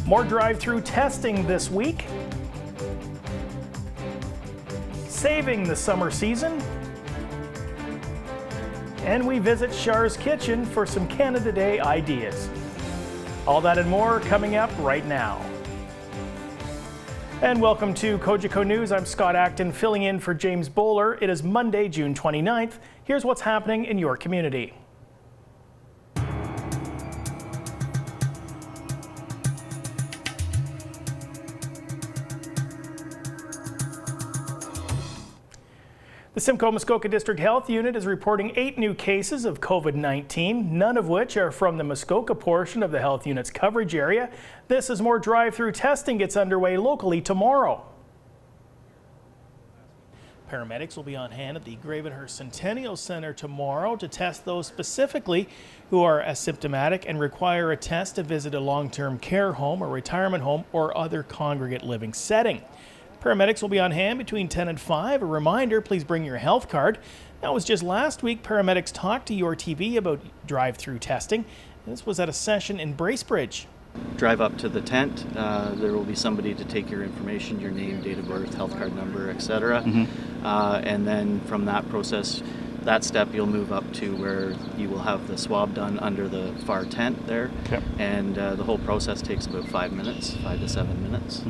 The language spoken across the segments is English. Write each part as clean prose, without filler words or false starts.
More drive-through testing this week. Saving the summer season. And we visit Char's Kitchen for some Canada Day ideas. All that and more coming up right now. And welcome to Cogeco News. I'm Scott Acton, filling in for James Bowler. It is Monday, June 29th. Here's what's happening in your community. The Simcoe Muskoka District Health Unit is reporting 8 new cases of COVID-19, none of which are from the Muskoka portion of the health unit's coverage area. This as more drive-through testing gets underway locally tomorrow. Paramedics will be on hand at the Gravenhurst Centennial Centre tomorrow to test those specifically who are asymptomatic and require a test to visit a long-term care home or retirement home or other congregate living setting. Paramedics will be on hand between 10 and 5. A reminder, please bring your health card. That was just last week. Paramedics talked to your TV about drive-through testing. This was at a session in Bracebridge. Drive up to the tent. There will be somebody to take your information, your name, date of birth, health card number, etc. And then from that process, that step, you'll move up to where you will have the swab done under the far tent there. Okay. And the whole process takes about 5 minutes, 5 to 7 minutes.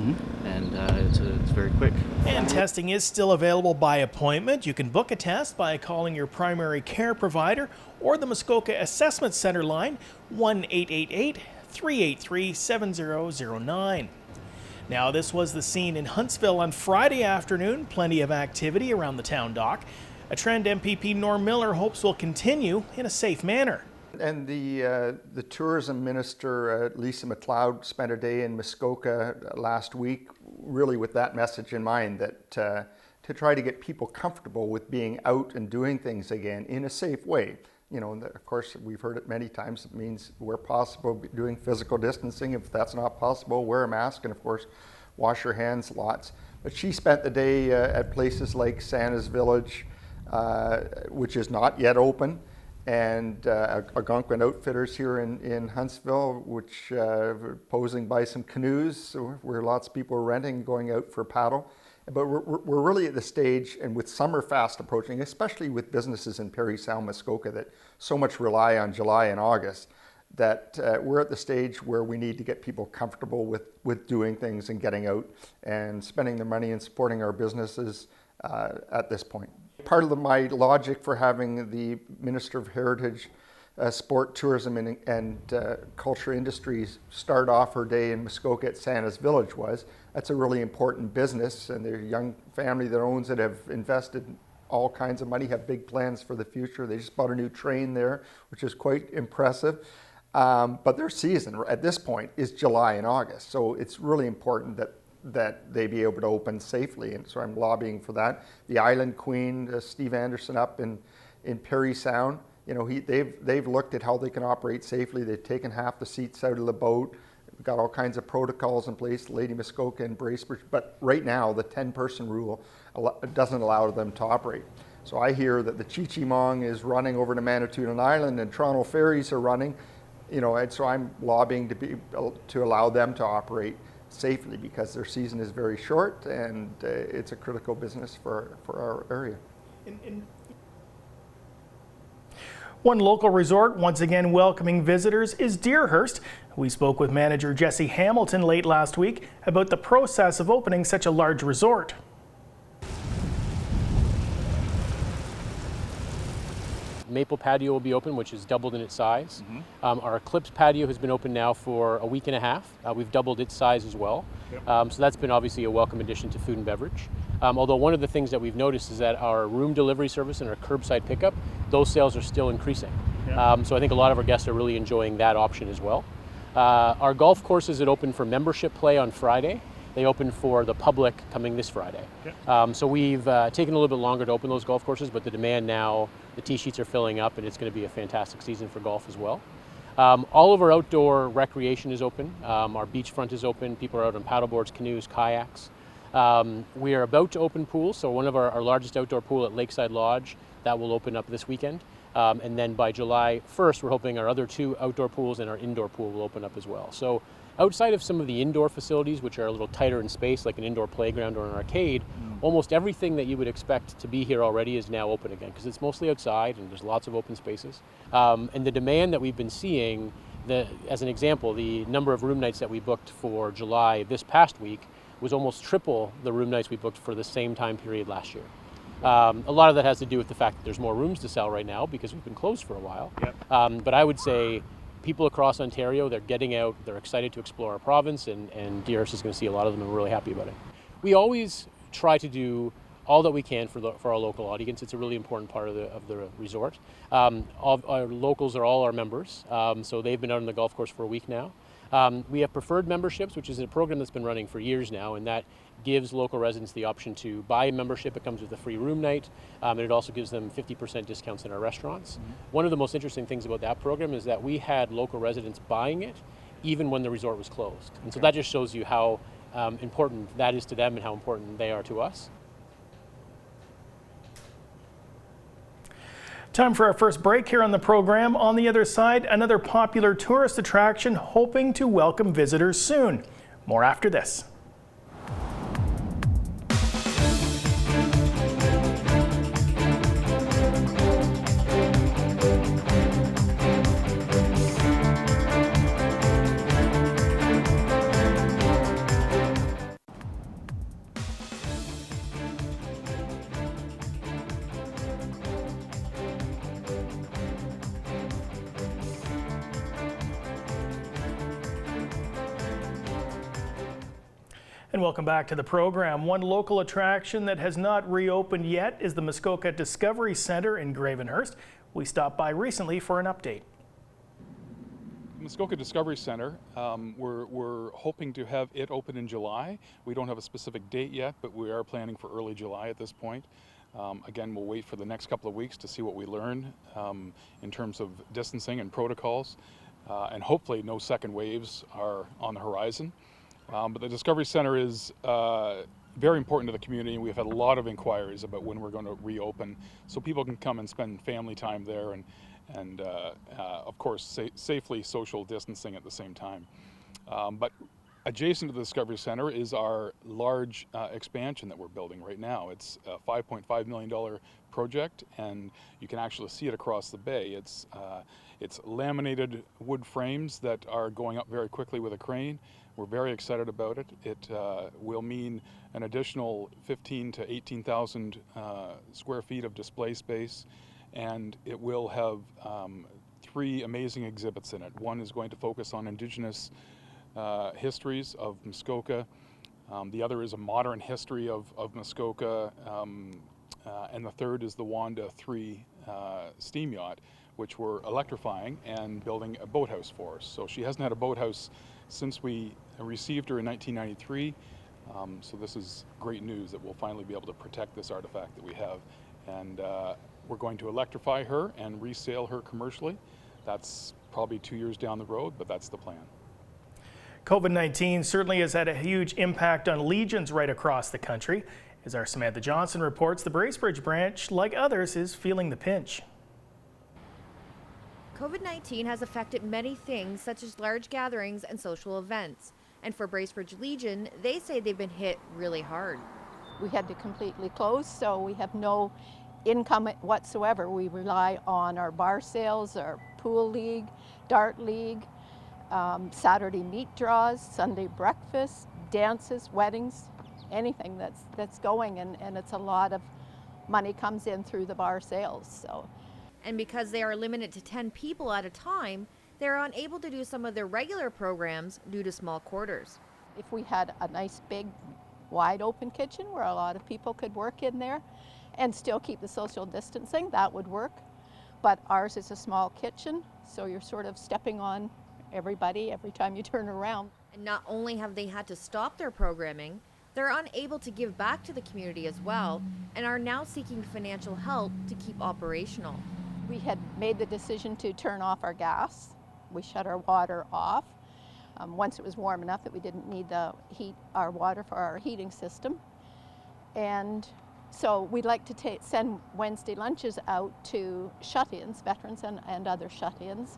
And it's very quick. And testing is still available by appointment. You can book a test by calling your primary care provider or the Muskoka Assessment Center line, 1-888-383-7009. Now, this was the scene in Huntsville on Friday afternoon. Plenty of activity around the town dock. A trend MPP Norm Miller hopes will continue in a safe manner. And the tourism minister, Lisa MacLeod, spent a day in Muskoka last week, really with that message in mind, that to try to get people comfortable with being out and doing things again in a safe way. You know, of course, we've heard it many times. It means where possible, doing physical distancing. If that's not possible, wear a mask and, of course, wash your hands lots. But she spent the day at places like Santa's Village, which is not yet open, and Algonquin Outfitters here in Huntsville, which posing by some canoes where lots of people are renting, going out for paddle. But we're really at the stage, and with summer fast approaching, especially with businesses in Parry Sound, Muskoka that so much rely on July and August, that we're at the stage where we need to get people comfortable with doing things and getting out and spending their money and supporting our businesses at this point. Part of my logic for having the Minister of Heritage, Sport, Tourism and Culture Industries start off her day in Muskoka at Santa's Village was that's a really important business, and their young family that owns it have invested all kinds of money, have big plans for the future. They just bought a new train there, which is quite impressive. But their season at this point is July and August, so it's really important that they be able to open safely, and so I'm lobbying for that. The Island Queen, Steve Anderson up in Parry Sound, you know, they've looked at how they can operate safely. They've taken half the seats out of the boat. We've got all kinds of protocols in place, Lady Muskoka and Bracebridge, but right now the 10-person rule doesn't allow them to operate. So I hear that the Chi-Chi-Mong is running over to Manitoulin Island and Toronto ferries are running, you know, and so I'm lobbying to allow them to operate safely because their season is very short and it's a critical business for our area. One local resort once again welcoming visitors is Deerhurst. We spoke with manager Jesse Hamilton late last week about the process of opening such a large resort. Maple patio will be open, which is doubled in its size. Our Eclipse patio has been open now for a week and a half. We've doubled its size as well. So that's been obviously a welcome addition to food and beverage. Although one of the things that we've noticed is that our room delivery service and our curbside pickup, those sales are still increasing. So I think a lot of our guests are really enjoying that option as well. Our golf courses that open for membership play on Friday. They open for the public coming this Friday. So we've taken a little bit longer to open those golf courses, but the demand now, the tee sheets are filling up and it's going to be a fantastic season for golf as well. All of our outdoor recreation is open. Our beachfront is open. People are out on paddleboards, canoes, kayaks. We are about to open pools. So one of our largest outdoor pool at Lakeside Lodge, that will open up this weekend. And then by July 1st, we're hoping our other 2 outdoor pools and our indoor pool will open up as well. So Outside of some of the indoor facilities, which are a little tighter in space, like an indoor playground or an arcade, almost everything that you would expect to be here already is now open again, because it's mostly outside and there's lots of open spaces. And the demand that we've been seeing, as an example, the number of room nights that we booked for July this past week was almost triple the room nights we booked for the same time period last year. A lot of that has to do with the fact that there's more rooms to sell right now because we've been closed for a while. Yep. But I would say people across Ontario, they're getting out, they're excited to explore our province, and Deerhurst is going to see a lot of them and we're really happy about it. We always try to do all that we can for our local audience. It's a really important part of the resort. All our locals are all our members, so they've been out on the golf course for a week now. We have preferred memberships, which is a program that's been running for years now, and that gives local residents the option to buy a membership. It comes with a free room night, and it also gives them 50% discounts in our restaurants. One of the most interesting things about that program is that we had local residents buying it even when the resort was closed. And so that just shows you how important that is to them and how important they are to us. Time for our first break here on the program. On the other side, another popular tourist attraction hoping to welcome visitors soon. More after this. And welcome back to the program. One local attraction that has not reopened yet is the Muskoka Discovery Centre in Gravenhurst. We stopped by recently for an update. Muskoka Discovery Centre, we're hoping to have it open in July. We don't have a specific date yet, but we are planning for early July at this point. Again, we'll wait for the next couple of weeks to see what we learn in terms of distancing and protocols, and hopefully no second waves are on the horizon. But the Discovery Centre is very important to the community, and we've had a lot of inquiries about when we're going to reopen, so people can come and spend family time there and of course, safely social distancing at the same time. But adjacent to the Discovery Centre is our large expansion that we're building right now. It's a $5.5 million project, and you can actually see it across the bay. It's laminated wood frames that are going up very quickly with a crane. We're very excited about it. It will mean an additional 15 to 18,000 square feet of display space, and it will have 3 amazing exhibits in it. One is going to focus on Indigenous histories of Muskoka. The other is a modern history of Muskoka, and the third is the Wanda 3 steam yacht, which we're electrifying and building a boathouse for. So she hasn't had a boathouse since we received her in 1993. So this is great news that we'll finally be able to protect this artifact that we have. And we're going to electrify her and resale her commercially. That's probably 2 years down the road, but that's the plan. COVID-19 certainly has had a huge impact on Legions right across the country. As our Samantha Johnson reports, the Bracebridge branch, like others, is feeling the pinch. COVID-19 has affected many things such as large gatherings and social events. And for Bracebridge Legion, they say they've been hit really hard. We had to completely close, so we have no income whatsoever. We rely on our bar sales, our pool league, dart league, Saturday meat draws, Sunday breakfast, dances, weddings, anything that's going, and it's a lot of money comes in through the bar sales. So. And because they are limited to 10 people at a time, they're unable to do some of their regular programs due to small quarters. If we had a nice big wide open kitchen where a lot of people could work in there and still keep the social distancing, that would work. But ours is a small kitchen, so you're sort of stepping on everybody every time you turn around. And not only have they had to stop their programming, they're unable to give back to the community as well and are now seeking financial help to keep operational. We had made the decision to turn off our gas. We shut our water off once it was warm enough that we didn't need our water for our heating system. And so we'd like to send Wednesday lunches out to shut-ins, veterans and other shut-ins,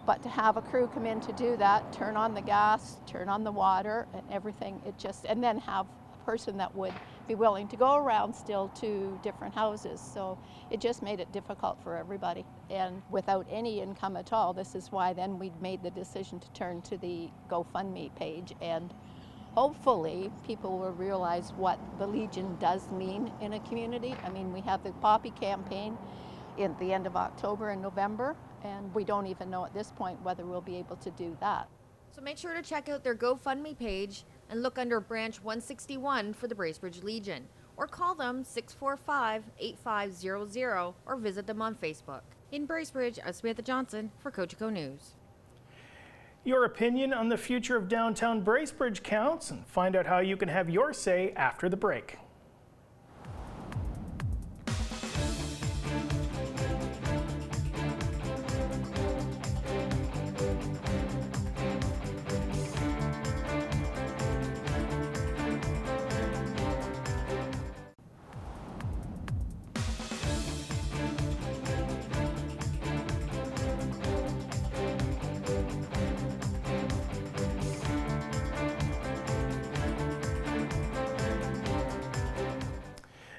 But to have a crew come in to do that, turn on the gas, turn on the water and everything, and then have a person that would be willing to go around still to different houses. So it just made it difficult for everybody. And without any income at all, this is why then we made the decision to turn to the GoFundMe page, and hopefully people will realize what the Legion does mean in a community. I mean, we have the Poppy campaign at the end of October and November, and we don't even know at this point whether we'll be able to do that. So make sure to check out their GoFundMe page and look under Branch 161 for the Bracebridge Legion, or call them 645-8500 or visit them on Facebook. In Bracebridge, I'm Samantha Johnson for Cogeco News. Your opinion on the future of downtown Bracebridge counts, and find out how you can have your say after the break.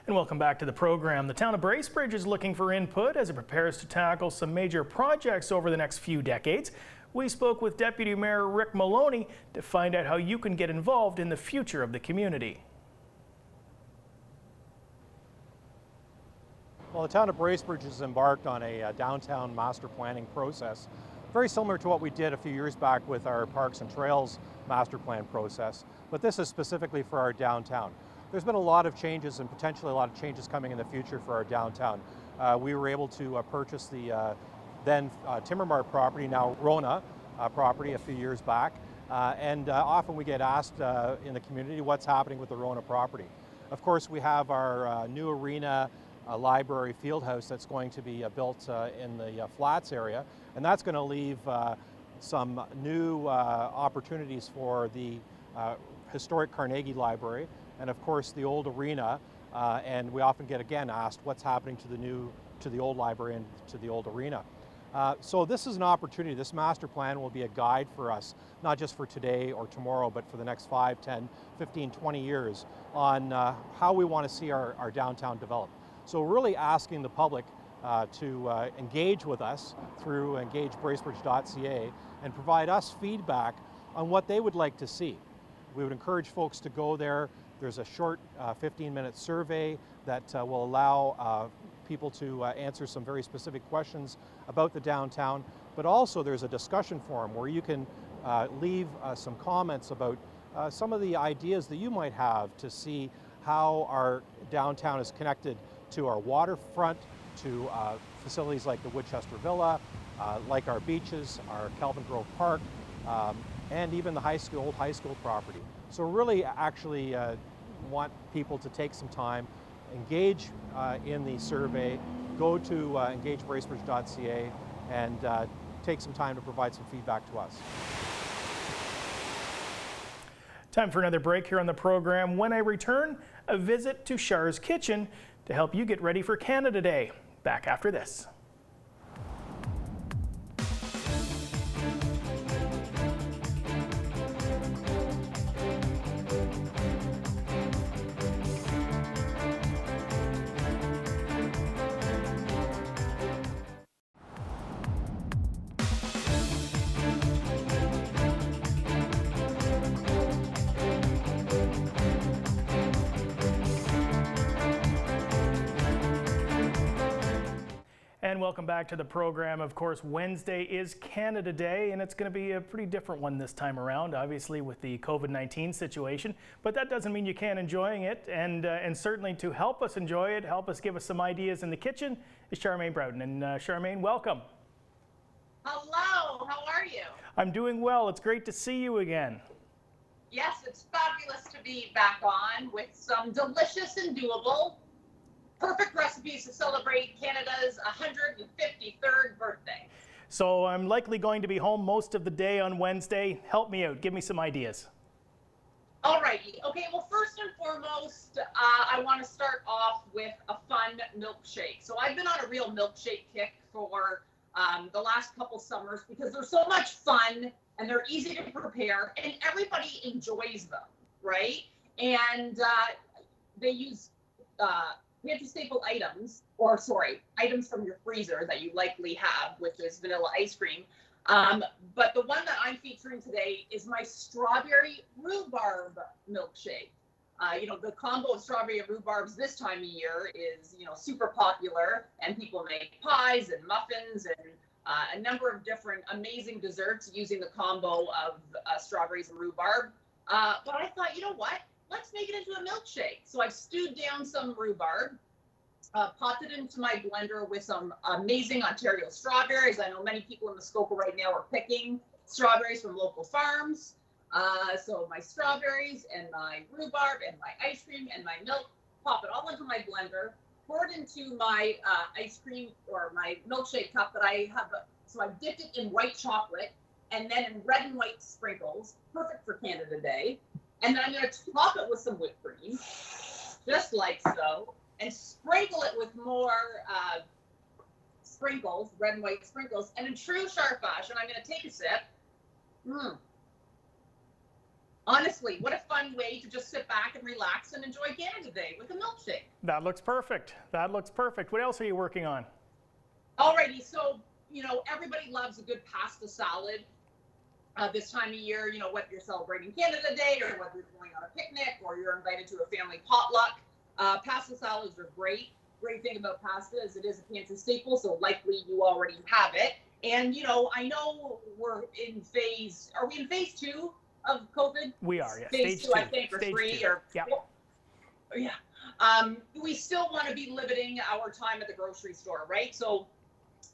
And welcome back to the program. The town of Bracebridge is looking for input as it prepares to tackle some major projects over the next few decades. We spoke with Deputy Mayor Rick Maloney to find out how you can get involved in the future of the community. Well, the town of Bracebridge has embarked on a downtown master planning process, very similar to what we did a few years back with our Parks and Trails master plan process, but this is specifically for our downtown. There's been a lot of changes and potentially a lot of changes coming in the future for our downtown. We were able to purchase the then Timbermart property, now Rona property, a few years back. And often we get asked in the community what's happening with the Rona property. Of course, we have our new arena, library, field house that's going to be built in the Flats area. And that's going to leave some new opportunities for the historic Carnegie Library, and of course the old arena, and we often get again asked what's happening to the old library and to the old arena. So this is an opportunity. This master plan will be a guide for us, not just for today or tomorrow, but for the next 5, 10, 15, 20 years on how we want to see our downtown develop. So really asking the public to engage with us through engagebracebridge.ca and provide us feedback on what they would like to see. We would encourage folks to go there. There's a short 15-minute survey that will allow people to answer some very specific questions about the downtown, but also there's a discussion forum where you can leave some comments about some of the ideas that you might have to see how our downtown is connected to our waterfront, to facilities like the Woodchester Villa, like our beaches, our Kelvin Grove Park, and even the old high school property. So really actually want people to take some time, engage in the survey, go to engagebracebridge.ca and take some time to provide some feedback to us. Time for another break here on the program. When I return, a visit to Char's Kitchen to help you get ready for Canada Day. Back after this. And welcome back to the program. Of course, Wednesday is Canada Day, and it's going to be a pretty different one this time around, obviously with the COVID-19 situation. But that doesn't mean you can't enjoy it. And certainly to help us enjoy it, help us give us some ideas in the kitchen, is Charmaine Broughton. And Charmaine, welcome. Hello, how are you? I'm doing well. It's great to see you again. Yes, it's fabulous to be back on with some delicious and doable perfect recipes to celebrate Canada's 153rd birthday. So I'm likely going to be home most of the day on Wednesday. Help me out. Give me some ideas. Alrighty. Okay, well, first and foremost, I want to start off with a fun milkshake. So I've been on a real milkshake kick for the last couple summers because they're so much fun and they're easy to prepare and everybody enjoys them, right? And they use pantry staple items, or sorry, items from your freezer that you likely have, which is vanilla ice cream. But the one that I'm featuring today is my strawberry rhubarb milkshake. The combo of strawberry and rhubarbs this time of year is, super popular, and people make pies and muffins and a number of different amazing desserts using the combo of strawberries and rhubarb. But I thought, you know what? Let's make it into a milkshake. So I've stewed down some rhubarb, popped it into my blender with some amazing Ontario strawberries. I know many people in Muskoka right now are picking strawberries from local farms. So my strawberries and my rhubarb and my ice cream and my milk, pop it all into my blender, pour it into my ice cream or my milkshake cup that I have. So I've dipped it in white chocolate and then in red and white sprinkles, perfect for Canada Day. And then I'm going to top it with some whipped cream, just like so, and sprinkle it with more sprinkles, red and white sprinkles. And in true Char fashion, I'm going to take a sip. Honestly, what a fun way to just sit back and relax and enjoy Canada Day with a milkshake. That looks perfect. That looks perfect. What else are you working on? Alrighty, so, everybody loves a good pasta salad. This time of year, whether you're celebrating Canada Day or whether you're going on a picnic or you're invited to a family potluck, pasta salads are great. Great thing about pasta is it is a pantry staple, so likely you already have it. And, I know we're in are we in phase 2 of COVID? We are, yes. Phase Stage 2, I two. think, or Stage 3, two. or yeah. Yeah. We still want to be limiting our time at the grocery store, right? So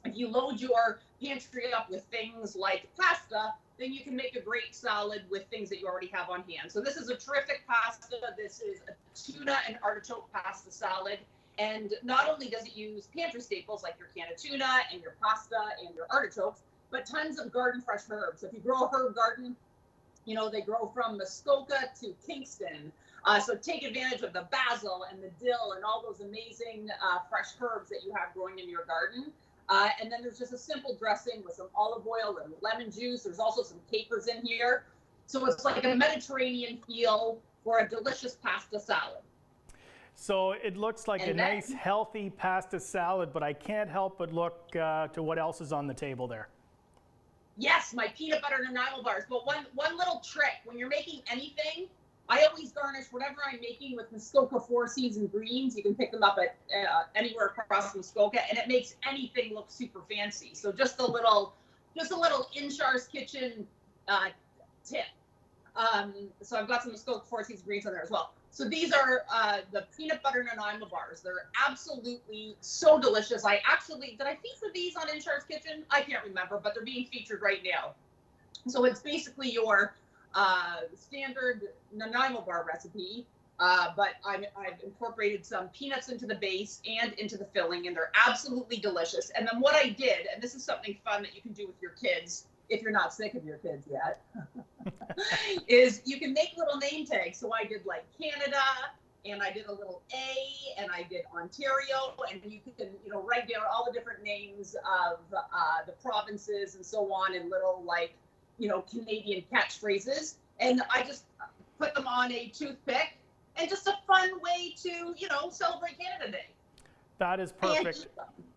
if you load your pantry up with things like pasta, then you can make a great salad with things that you already have on hand. So this is a terrific pasta. This is a tuna and artichoke pasta salad. And not only does it use pantry staples like your can of tuna and your pasta and your artichokes, but tons of garden fresh herbs. So if you grow a herb garden, they grow from Muskoka to Kingston. So take advantage of the basil and the dill and all those amazing fresh herbs that you have growing in your garden. And then there's just a simple dressing with some olive oil and lemon juice. There's also some capers in here. So it's like a Mediterranean feel for a delicious pasta salad. So it looks like a nice, healthy pasta salad, but I can't help but look to what else is on the table there. Yes, my peanut butter and Nanaimo bars. But one little trick, when you're making anything, I always garnish whatever I'm making with Muskoka 4 Season greens. You can pick them up at anywhere across Muskoka, and it makes anything look super fancy. So just a little in Char's Kitchen tip. So I've got some Muskoka 4 Season greens on there as well. So these are the peanut butter Nanaimo bars. They're absolutely so delicious. Did I feature these on In Char's Kitchen? I can't remember, but they're being featured right now. So it's basically your standard Nanaimo bar recipe, but I've incorporated some peanuts into the base and into the filling, and they're absolutely delicious. And then what I did, and this is something fun that you can do with your kids, if you're not sick of your kids yet, is you can make little name tags. So I did like Canada, and I did a little A, and I did Ontario, and you can, write down all the different names of the provinces and so on in little Canadian catchphrases. And I just put them on a toothpick, and just a fun way to, celebrate Canada Day. That is perfect.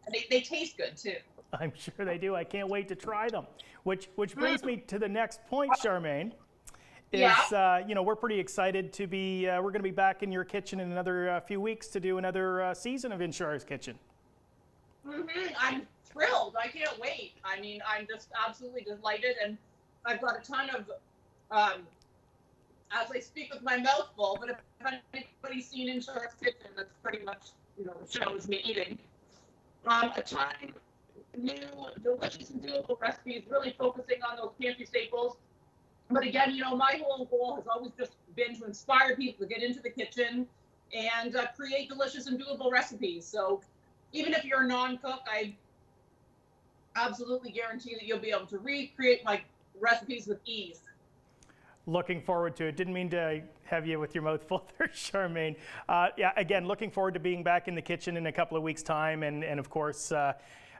And they taste good too. I'm sure they do. I can't wait to try them. Which brings me to the next point, Charmaine. We're pretty excited to be, we're going to be back in your kitchen in another few weeks to do another season of In Char's Kitchen. I'm thrilled. I can't wait. I mean, I'm just absolutely delighted, and I've got a ton of, as I speak with my mouth full, but if anybody's seen In Char's Kitchen, that's pretty much, the show is me eating. A ton of new, delicious and doable recipes, really focusing on those pantry staples. But again, my whole goal has always just been to inspire people to get into the kitchen and create delicious and doable recipes. So even if you're a non-cook, I absolutely guarantee that you'll be able to recreate my recipes with ease. Looking forward to it. Didn't mean to have you with your mouth full there, Charmaine. Again, looking forward to being back in the kitchen in a couple of weeks' time. And of course,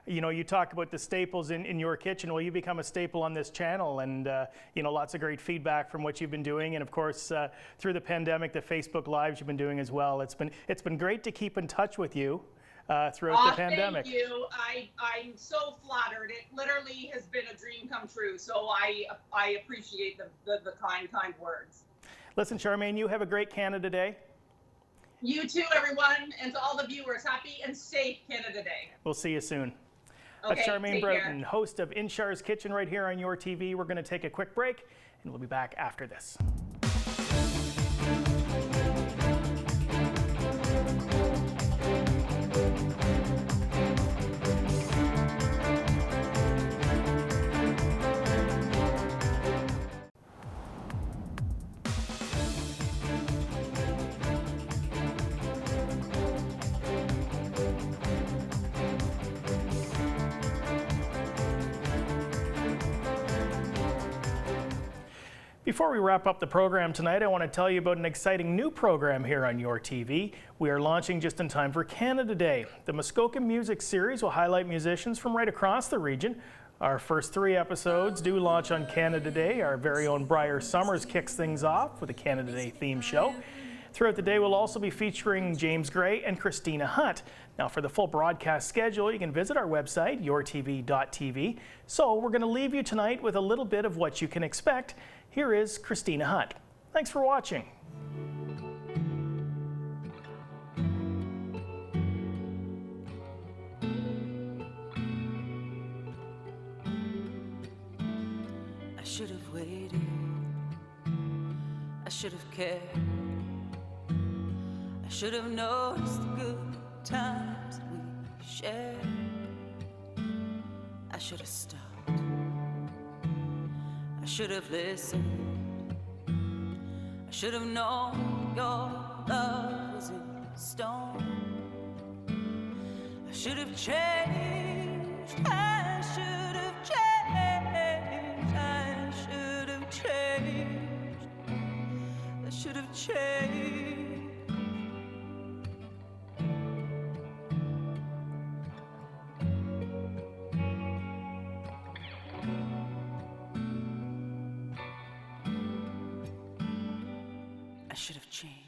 You know, you talk about the staples in your kitchen. Well, you become a staple on this channel, and you know, lots of great feedback from what you've been doing, and of course through the pandemic, the Facebook Lives you've been doing as well. It's been great to keep in touch with you throughout the pandemic. Thank you. I'm so flattered. It literally has been a dream come true. So I appreciate the kind words. Listen, Charmaine, you have a great Canada Day. You too, everyone, and to all the viewers, happy and safe Canada Day. We'll see you soon. Okay, That's Charmaine take Broughton, care. host of In Char's Kitchen right here on your TV. We're going to take a quick break, and we'll be back after this. Before we wrap up the program tonight, I want to tell you about an exciting new program here on your TV. We are launching just in time for Canada Day. The Muskoka Music Series will highlight musicians from right across the region. Our first 3 episodes do launch on Canada Day. Our very own Briar Summers kicks things off with a Canada Day theme show. Throughout the day, we'll also be featuring James Gray and Christina Hunt. Now, for the full broadcast schedule, you can visit our website, yourtv.tv. So we're going to leave you tonight with a little bit of what you can expect. Here is Christina Hunt. Thanks for watching. I should have waited. I should have cared. I should have noticed the good times that we shared. I should have stopped. I should have listened. I should have known your love was in stone. I should have changed. I should have changed. I should have changed. I should have changed. I should have changed.